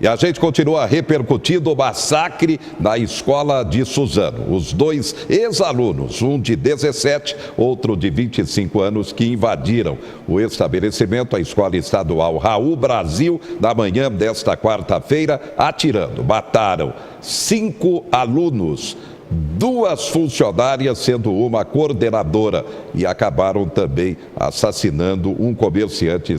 E a gente continua repercutindo o massacre na escola de Suzano. Os dois ex-alunos, um de 17, outro de 25 anos, que invadiram o estabelecimento, a Escola Estadual Raul Brasil, na manhã desta quarta-feira, atirando. Mataram 5 alunos, 2 funcionárias, sendo uma coordenadora, e acabaram também assassinando um comerciante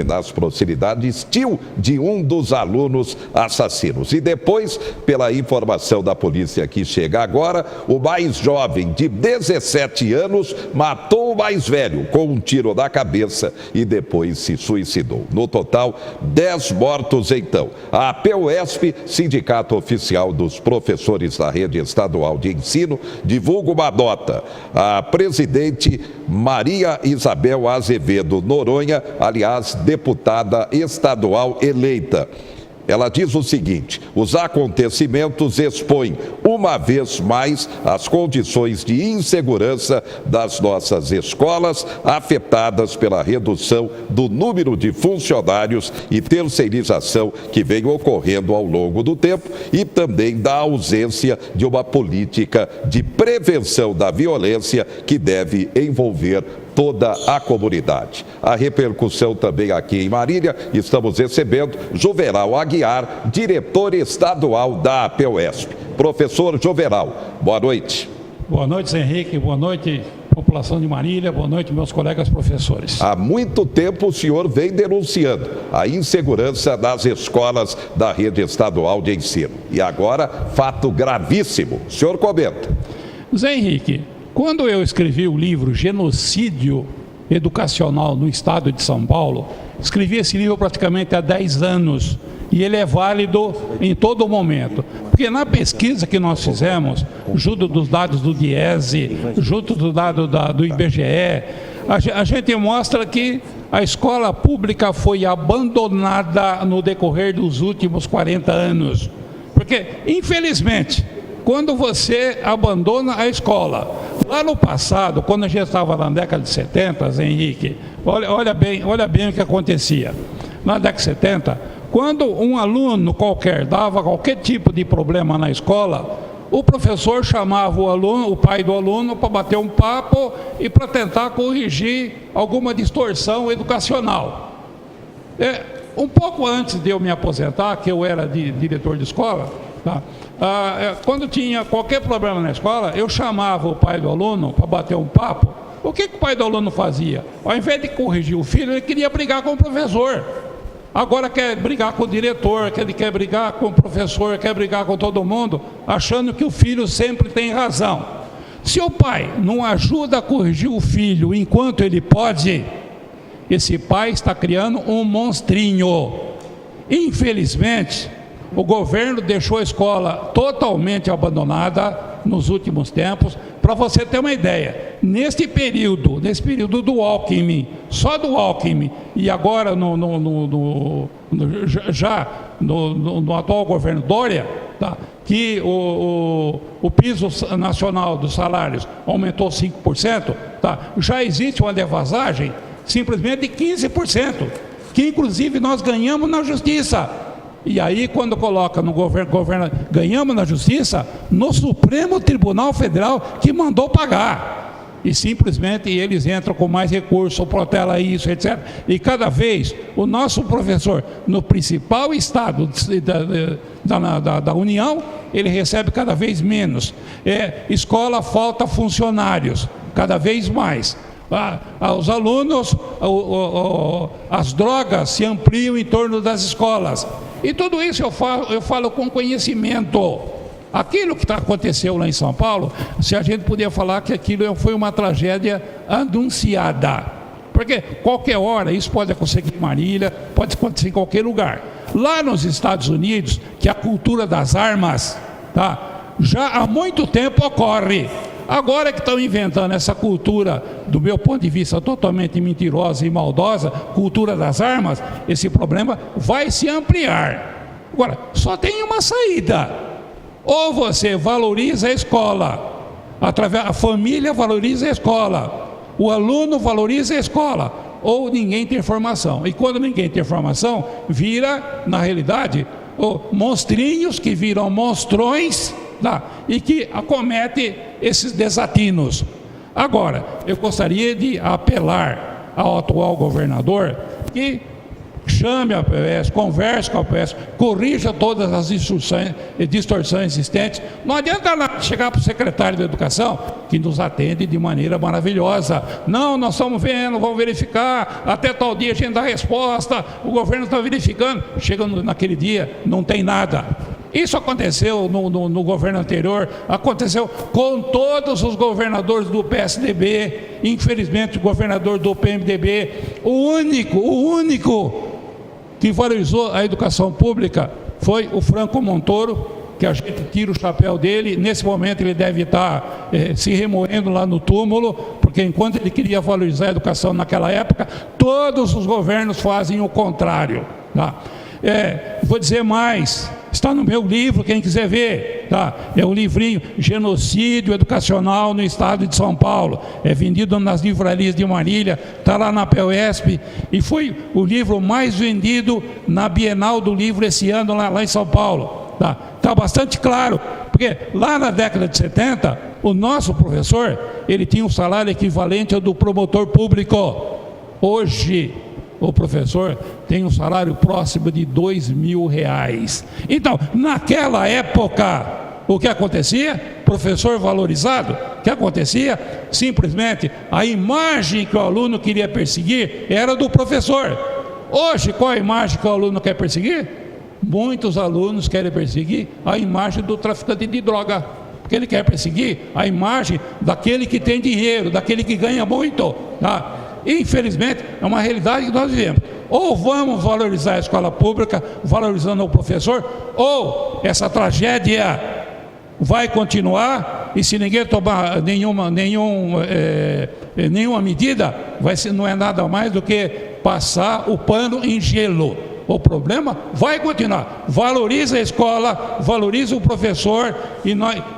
nas proximidades, tio de um dos alunos assassinos. E depois, pela informação da polícia que chega agora, o mais jovem, de 17 anos, matou o mais velho com um tiro na cabeça e depois se suicidou. No total, 10 mortos então. A PUESP, Sindicato Oficial dos Professores da Rede Estadual de Ensino, divulga uma nota. A presidente Maria Isabel Azevedo Noronha, aliás, deputada estadual eleita, ela diz o seguinte: os acontecimentos expõem uma vez mais as condições de insegurança das nossas escolas, afetadas pela redução do número de funcionários e terceirização que vem ocorrendo ao longo do tempo, e também da ausência de uma política de prevenção da violência que deve envolver toda a comunidade. A repercussão também aqui em Marília, estamos recebendo Juvenal Aguiar, diretor estadual da PUESP. Professor Juvenal, boa noite. Boa noite, Zé Henrique, boa noite, população de Marília, boa noite, meus colegas professores. Há muito tempo o senhor vem denunciando a insegurança nas escolas da rede estadual de ensino. E agora, fato gravíssimo. O senhor comenta. Zé Henrique, quando eu escrevi o livro Genocídio Educacional no Estado de São Paulo, escrevi esse livro praticamente há 10 anos e ele é válido em todo momento. Porque na pesquisa que nós fizemos, junto dos dados do DIESE, junto do dado do IBGE, a gente mostra que a escola pública foi abandonada no decorrer dos últimos 40 anos. Porque, infelizmente, quando você abandona a escola, lá no passado, quando a gente estava na década de 70, Zé Henrique, olha bem o que acontecia. Na década de 70, quando um aluno qualquer dava qualquer tipo de problema na escola, o professor chamava o pai do aluno para bater um papo e para tentar corrigir alguma distorção educacional. Um pouco antes de eu me aposentar, que eu era diretor de escola, tá? Quando tinha qualquer problema na escola, eu chamava o pai do aluno para bater um papo. O que o pai do aluno fazia? Ao invés de corrigir o filho, ele queria brigar com o professor. Agora quer brigar com o diretor, ele quer brigar com o professor, quer brigar com todo mundo, achando que o filho sempre tem razão. Se o pai não ajuda a corrigir o filho enquanto ele pode, esse pai está criando um monstrinho. Infelizmente, o governo deixou a escola totalmente abandonada nos últimos tempos. Para você ter uma ideia, nesse período do Alckmin, só do Alckmin, e agora no atual governo Dória, tá, que o piso nacional dos salários aumentou 5%, tá, já existe uma defasagem simplesmente de 15%, que inclusive nós ganhamos na justiça. E aí, quando coloca no governo, ganhamos na justiça, no Supremo Tribunal Federal, que mandou pagar. E simplesmente eles entram com mais recurso, protela isso, etc. E cada vez o nosso professor, no principal estado da União, ele recebe cada vez menos. Escola falta funcionários, cada vez mais. Os alunos, as drogas se ampliam em torno das escolas. E tudo isso eu falo com conhecimento. Aquilo que aconteceu lá em São Paulo, se a gente podia falar que aquilo foi uma tragédia anunciada. Porque qualquer hora isso pode acontecer em Marília, pode acontecer em qualquer lugar. Lá nos Estados Unidos, que a cultura das armas, tá, já há muito tempo ocorre. Agora que estão inventando essa cultura, do meu ponto de vista, totalmente mentirosa e maldosa, cultura das armas, esse problema vai se ampliar. Agora, só tem uma saída. Ou você valoriza a escola, a família valoriza a escola, o aluno valoriza a escola, ou ninguém tem formação. E quando ninguém tem formação, vira, na realidade, monstrinhos que viram monstrões, tá? E que acomete esses desatinos. Agora, eu gostaria de apelar ao atual governador que chame a POS, converse com a POS, corrija todas as distorções existentes. Não adianta chegar para o secretário de Educação, que nos atende de maneira maravilhosa. Não, nós estamos vendo, vamos verificar, até tal dia a gente dá resposta, o governo está verificando. Chega naquele dia, não tem nada. Isso aconteceu no governo anterior, aconteceu com todos os governadores do PSDB, infelizmente o governador do PMDB, o único que valorizou a educação pública foi o Franco Montoro, que a gente tira o chapéu dele. Nesse momento ele deve estar se remoendo lá no túmulo, porque enquanto ele queria valorizar a educação naquela época, todos os governos fazem o contrário, tá? Vou dizer mais, está no meu livro, quem quiser ver, tá? É o livrinho Genocídio Educacional no Estado de São Paulo, é vendido nas livrarias de Marília, está lá na PUESP, e foi o livro mais vendido na Bienal do Livro esse ano lá em São Paulo, tá? Está bastante claro, porque lá na década de 70, o nosso professor, ele tinha um salário equivalente ao do promotor público. Hoje, o professor tem um salário próximo de R$2.000. Então, naquela época, o que acontecia? Professor valorizado, o que acontecia? Simplesmente, a imagem que o aluno queria perseguir era do professor. Hoje, qual a imagem que o aluno quer perseguir? Muitos alunos querem perseguir a imagem do traficante de droga, porque ele quer perseguir a imagem daquele que tem dinheiro, daquele que ganha muito, tá? Infelizmente, é uma realidade que nós vivemos. Ou vamos valorizar a escola pública, valorizando o professor, ou essa tragédia vai continuar, e se ninguém tomar nenhuma medida, não é nada mais do que passar o pano em gelo. O problema vai continuar. Valorize a escola, valorize o professor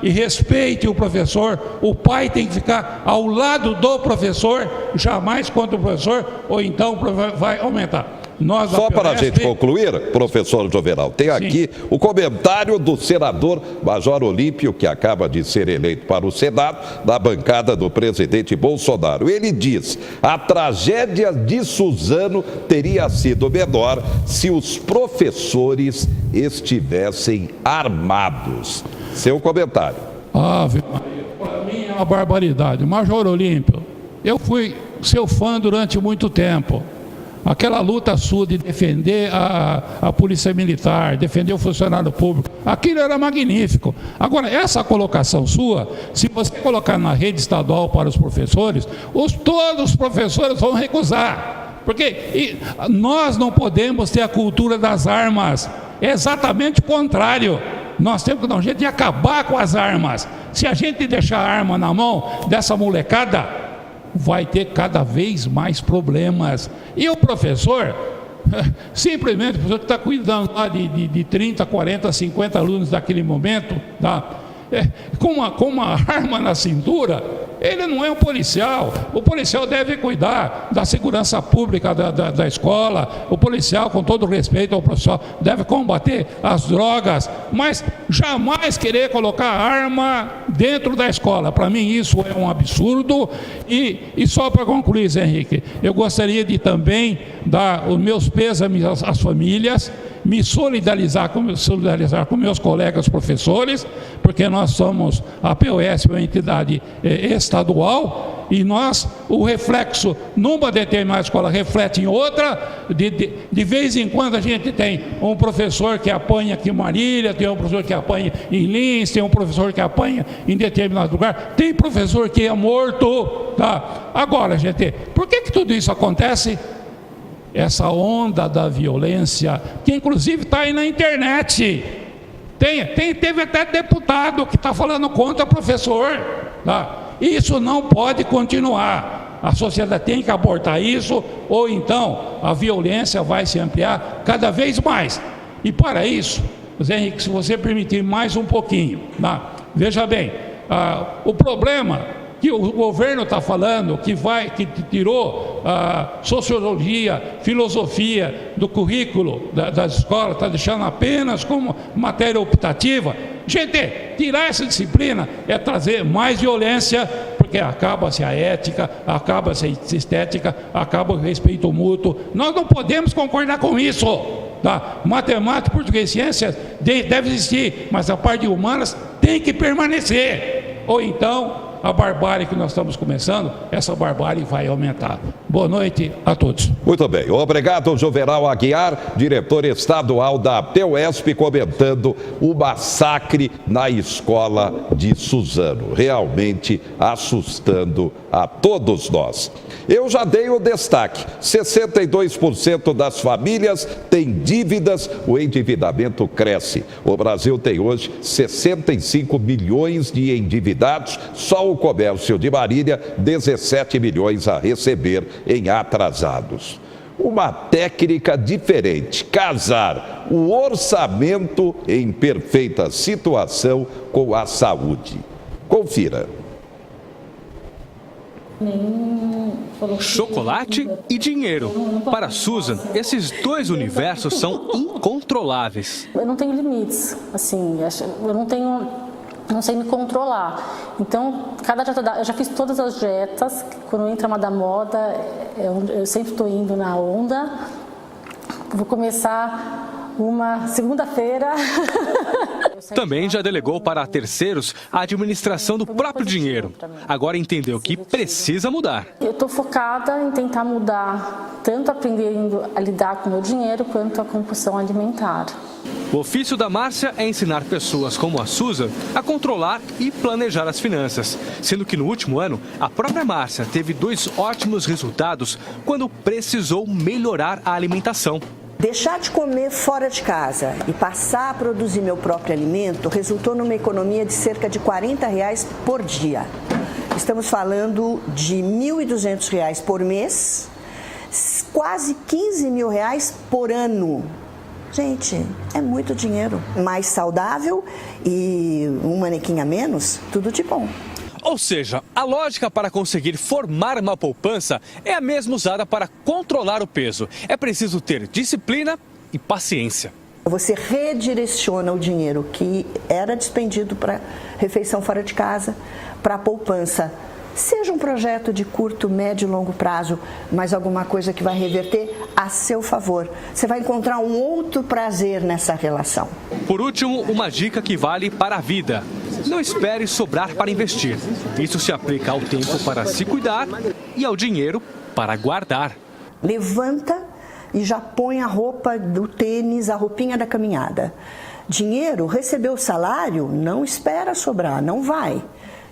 e respeite o professor. O pai tem que ficar ao lado do professor, jamais contra o professor, ou então vai aumentar. Só para a gente concluir, professor Jovenal, tem aqui o comentário do senador Major Olímpio, que acaba de ser eleito para o Senado, da bancada do presidente Bolsonaro. Ele diz: a tragédia de Suzano teria sido menor se os professores estivessem armados. Seu comentário. Para mim é uma barbaridade. Major Olímpio, eu fui seu fã durante muito tempo. Aquela luta sua de defender a polícia militar, defender o funcionário público, aquilo era magnífico. Agora, essa colocação sua, se você colocar na rede estadual para os professores, todos os professores vão recusar. Porque nós não podemos ter a cultura das armas, é exatamente o contrário. Nós temos que dar um jeito de acabar com as armas. Se a gente deixar a arma na mão dessa molecada, vai ter cada vez mais problemas. E o professor, simplesmente o professor que está cuidando lá de 30, 40, 50 alunos daquele momento, tá? Com uma arma na cintura, ele não é um policial. O policial deve cuidar da segurança pública da escola. O policial, com todo respeito ao professor, deve combater as drogas, mas jamais querer colocar arma dentro da escola. Para mim isso é um absurdo. E só para concluir, Zé Henrique, eu gostaria de também dar os meus pêsames às famílias, me solidarizar com meus colegas professores, porque nós somos, a POS é uma entidade estadual, e o reflexo numa determinada escola reflete em outra. De vez em quando a gente tem um professor que apanha aqui em Marília, tem um professor que apanha em Lins, tem um professor que apanha em determinado lugar, tem professor que é morto, tá? Agora, gente, por que tudo isso acontece? Essa onda da violência, que inclusive está aí na internet, teve até deputado que está falando contra professor, tá? Isso não pode continuar. A sociedade tem que abortar isso, ou então a violência vai se ampliar cada vez mais. E para isso, Zé Henrique, se você permitir mais um pouquinho, tá? Veja bem, o problema que o governo está falando que tirou sociologia, filosofia do currículo das escolas, está deixando apenas como matéria optativa. Gente, tirar essa disciplina é trazer mais violência, porque acaba-se a ética, acaba-se a estética, acaba o respeito mútuo. Nós não podemos concordar com isso. Tá? Matemática, português e ciências deve existir, mas a parte de humanas tem que permanecer. Ou então, a barbárie que nós estamos começando, essa barbárie vai aumentar. Boa noite a todos. Muito bem. Obrigado, Juvenal Aguiar, diretor estadual da PUESP, comentando o massacre na escola de Suzano. Realmente assustando a todos nós. Eu já dei o destaque, 62% das famílias têm dívidas, o endividamento cresce. O Brasil tem hoje 65 milhões de endividados, só o comércio de Marília, 17 milhões a receber em atrasados. Uma técnica diferente, casar o orçamento em perfeita situação com a saúde. Confira. Chocolate e dinheiro. Para Susan, esses dois universos são incontroláveis. Eu não tenho limites, assim, eu não sei me controlar. Então, eu já fiz todas as dietas. Quando entra uma da moda, eu sempre estou indo na onda. Vou começar uma segunda-feira. Também já delegou para terceiros a administração do próprio dinheiro. Agora entendeu que precisa mudar. Eu estou focada em tentar mudar, tanto aprendendo a lidar com o meu dinheiro, quanto a compulsão alimentar. O ofício da Márcia é ensinar pessoas como a Susan a controlar e planejar as finanças. Sendo que no último ano, a própria Márcia teve 2 ótimos resultados quando precisou melhorar a alimentação. Deixar de comer fora de casa e passar a produzir meu próprio alimento resultou numa economia de cerca de R$40 por dia. Estamos falando de R$1.200 por mês, quase R$15.000 por ano. Gente, é muito dinheiro. Mais saudável e um manequim a menos, tudo de bom. Ou seja, a lógica para conseguir formar uma poupança é a mesma usada para controlar o peso. É preciso ter disciplina e paciência. Você redireciona o dinheiro que era despendido para refeição fora de casa, para a poupança. Seja um projeto de curto, médio e longo prazo, mas alguma coisa que vai reverter a seu favor. Você vai encontrar um outro prazer nessa relação. Por último, uma dica que vale para a vida. Não espere sobrar para investir. Isso se aplica ao tempo para se cuidar e ao dinheiro para guardar. Levanta e já põe a roupa do tênis, a roupinha da caminhada. Dinheiro, recebeu o salário, não espera sobrar, não vai.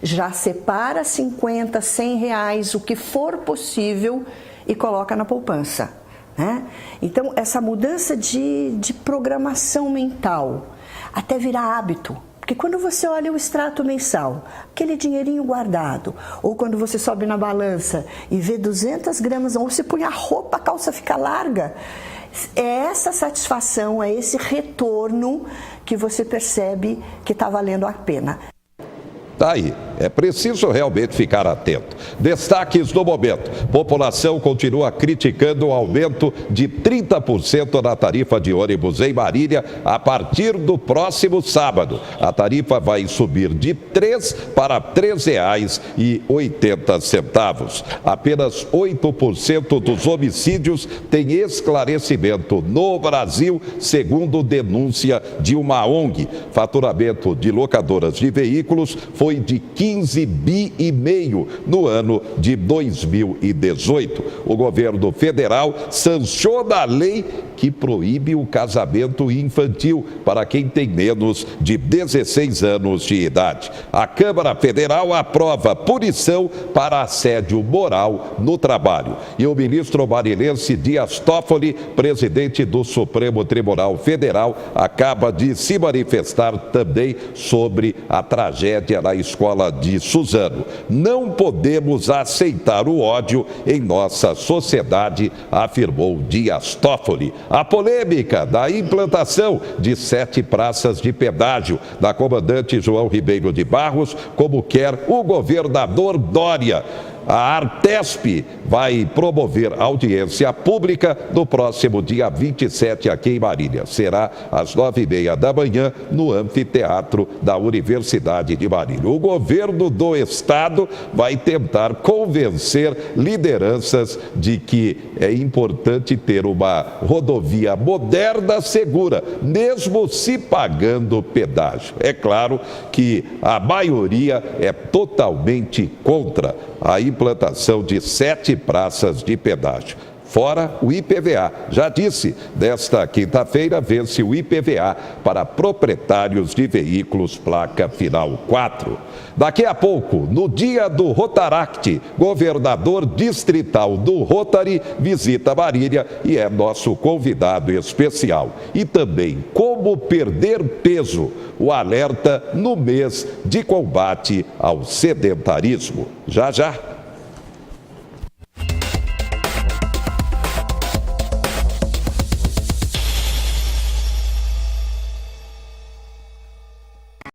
Já separa 50, 100 reais, o que for possível, e coloca na poupança. Né? Então, essa mudança de programação mental, até virar hábito. Porque quando você olha o extrato mensal, aquele dinheirinho guardado, ou quando você sobe na balança e vê 200 gramas, ou você põe a roupa, a calça fica larga, é essa satisfação, é esse retorno que você percebe que está valendo a pena. Tá aí, é preciso realmente ficar atento. Destaques do momento. População continua criticando o aumento de 30% na tarifa de ônibus em Marília a partir do próximo sábado. A tarifa vai subir de R$ 3 para R$ 3,80. Apenas 8% dos homicídios têm esclarecimento no Brasil, segundo denúncia de uma ONG. Faturamento de locadoras de veículos foi de 15,5 bi no ano de 2018. O governo federal sanciona a lei que proíbe o casamento infantil para quem tem menos de 16 anos de idade. A Câmara Federal aprova punição para assédio moral no trabalho. E o ministro marilense Dias Toffoli, presidente do Supremo Tribunal Federal, acaba de se manifestar também sobre a tragédia na escola de Suzano. Não podemos aceitar o ódio em nossa sociedade, afirmou Dias Toffoli. A polêmica da implantação de 7 praças de pedágio da comandante João Ribeiro de Barros, como quer o governador Dória. A Artesp vai promover audiência pública no próximo dia 27 aqui em Marília. Será às 9h30 da manhã no anfiteatro da Universidade de Marília. O governo do estado vai tentar convencer lideranças de que é importante ter uma rodovia moderna, segura, mesmo se pagando pedágio. É claro que a maioria é totalmente contra a implantação de 7 praças de pedágio. Fora o IPVA. Já disse, desta quinta-feira vence o IPVA para proprietários de veículos placa final 4. Daqui a pouco, no dia do Rotaract, governador distrital do Rotary visita Marília e é nosso convidado especial. E também como perder peso, o alerta no mês de combate ao sedentarismo. Já, já.